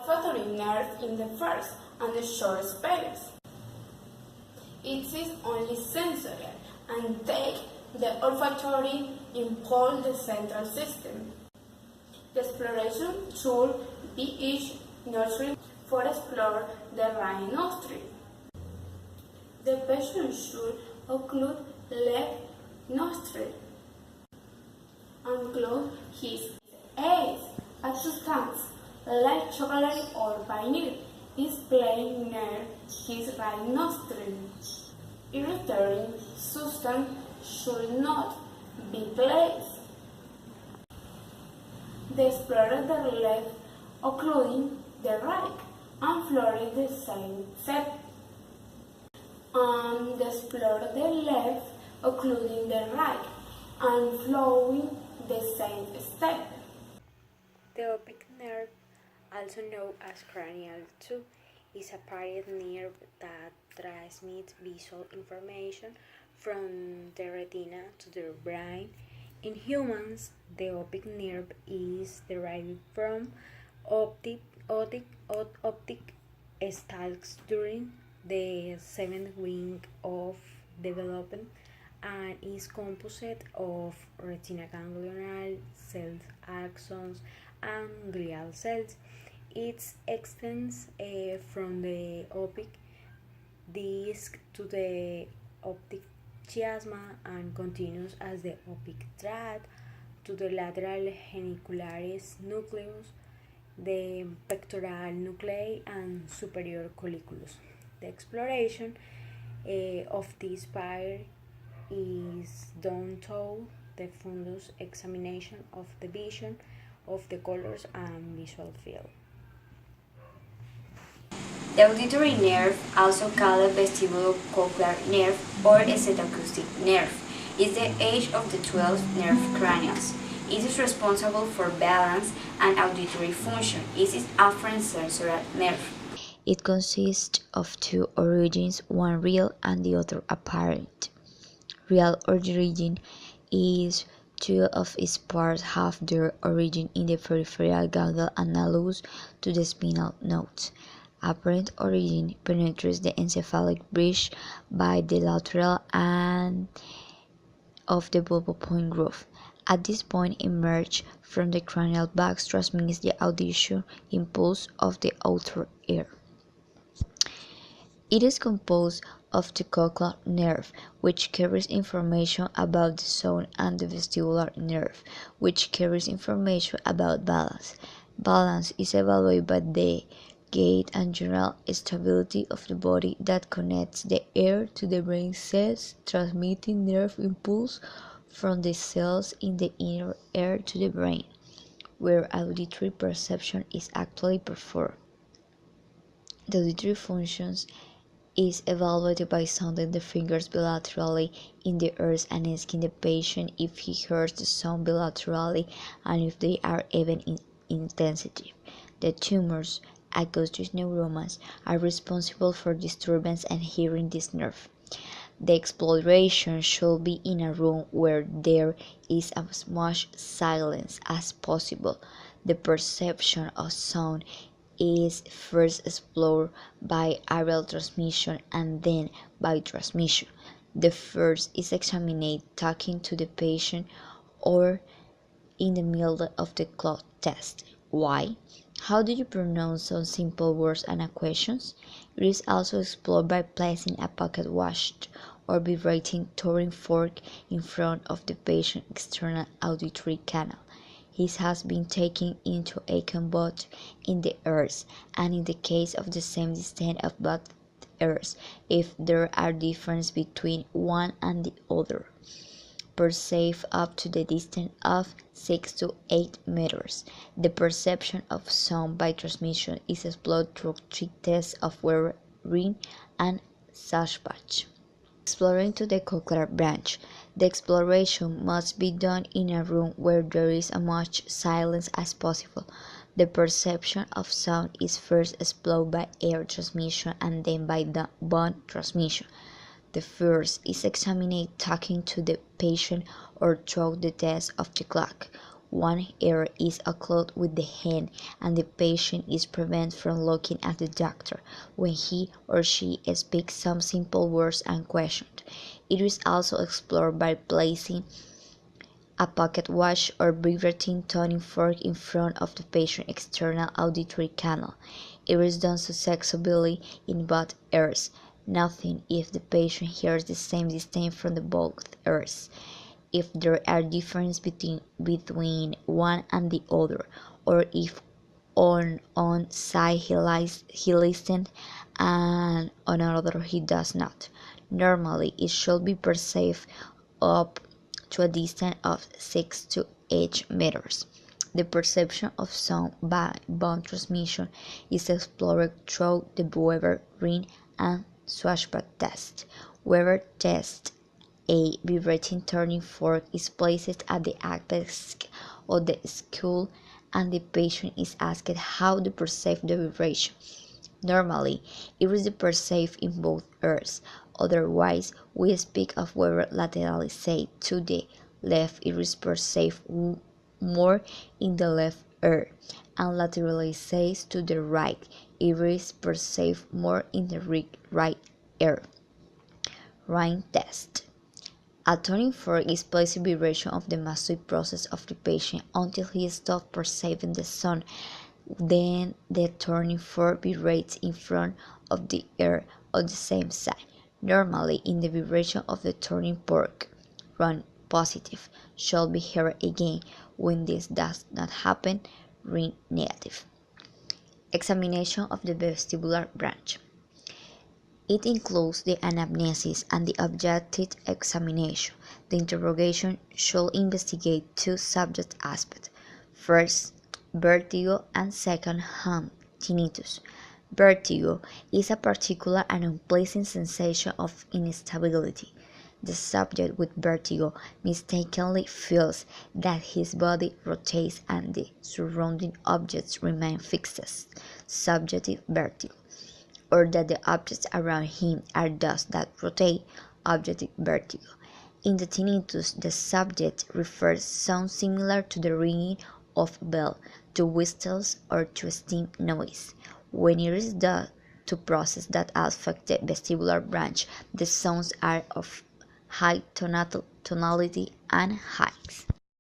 olfactory nerve in the first and the short space. It is only sensorial and take the olfactory impulse the central system. The exploration should be each nostril for explore the right nostril. The patient should occlude left nostril and close his eyes. A substance like chocolate or vanilla is placed near his right nostril. Irritating substance should not be placed. The explorer the left occluding the right and flowing the same step. And the explorer the left occluding the right and flowing the same step. The optic nerve, also known as cranial 2, is a parietal nerve that transmits visual information from the retina to the brain. In humans, the optic nerve is derived from optic stalks during the seventh week of development and is composed of retina ganglion cells, axons, and glial cells. It extends from the optic disc to the optic chiasma and continues as the optic tract to the lateral genicularis nucleus, the pectoral nuclei, and superior colliculus. The exploration of this pair is done through the fundus examination of the vision of the colors and visual field. The auditory nerve, also called vestibulocochlear nerve or acetacoustic nerve, is the eighth of the 12 nerve cranials. It is responsible for balance and auditory function. It is afferent sensorial nerve. It consists of two origins, one real and the other apparent. Real origin is two of its parts have their origin in the peripheral ganglia analogous to the spinal nodes. Apparent origin penetrates the encephalic bridge by the lateral end of the bulbar point groove. At this point, emerge from the cranial box transmits the audition impulse of the outer ear. It is composed of the cochlear nerve, which carries information about the sound, and the vestibular nerve, which carries information about balance. Balance is evaluated by the gait and general stability of the body that connects the ear to the brain cells, transmitting nerve impulse from the cells in the inner ear to the brain, where auditory perception is actually performed. The auditory functions is evaluated by sounding the fingers bilaterally in the ears and asking the patient if he hears the sound bilaterally and if they are even in intensity. The tumors, acoustic neuromas, are responsible for disturbance and hearing this nerve. The exploration should be in a room where there is as much silence as possible. The perception of sound is first explored by aerial transmission and then by transmission. The first is examined talking to the patient or in the middle of the clock test. Why? How do you pronounce some simple words and equations? It is also explored by placing a pocket watch or vibrating touring fork in front of the patient's external auditory canal. His has been taken into account both in the ears and in the case of the same distance of both ears, if there are differences between one and the other. Perceive up to the distance of 6 to 8 meters. The perception of sound by transmission is explored through 3 tests of Weber, Ring, and Sachbach. Exploring to the cochlear branch. The exploration must be done in a room where there is as much silence as possible. The perception of sound is first explored by air transmission and then by the bone transmission. The first is examined talking to the patient or through the test of the clock. one ear is occluded with the hand, and the patient is prevented from looking at the doctor when he or she speaks some simple words unquestioned. It is also explored by placing a pocket watch or vibrating tuning fork in front of the patient's external auditory canal. It is done successfully in both ears. Nothing if the patient hears the same distance from both ears. If there are differences between one and the other, or if on one side he listens and on another he does not. Normally, it should be perceived up to a distance of 6 to 8 meters. The perception of sound by bone transmission is explored through the Weber ring and swashbuck test. Weber test: a vibrating turning fork is placed at the apex of the skull, and the patient is asked how to perceive the vibration. Normally, it is perceived in both ears. Otherwise, we speak of Weber lateralized to the left. It is perceived more in the left ear, and lateralized to the right. It is perceived more in the right ear. Ring test: a tuning fork is placed in vibration of the mastoid process of the patient until he stops perceiving the sound. Then the tuning fork vibrates in front of the ear on the same side. Normally, in the vibration of the tuning fork, ring positive should be heard again. When this does not happen, ring negative. Examination of the vestibular branch. It includes the anamnesis and the objective examination. The interrogation should investigate two subject aspects. First, vertigo, and second, hum, tinnitus. Vertigo is a particular and unpleasant sensation of instability. The subject with vertigo mistakenly feels that his body rotates and the surrounding objects remain fixed. Subjective vertigo, or that the objects around him are those that rotate. Objective vertigo. In the tinnitus, the subject refers sound similar to the ringing of a bell, to whistles, or to steam noise. When it is due to processes that affect the vestibular branch, the sounds are of high tonality and heights.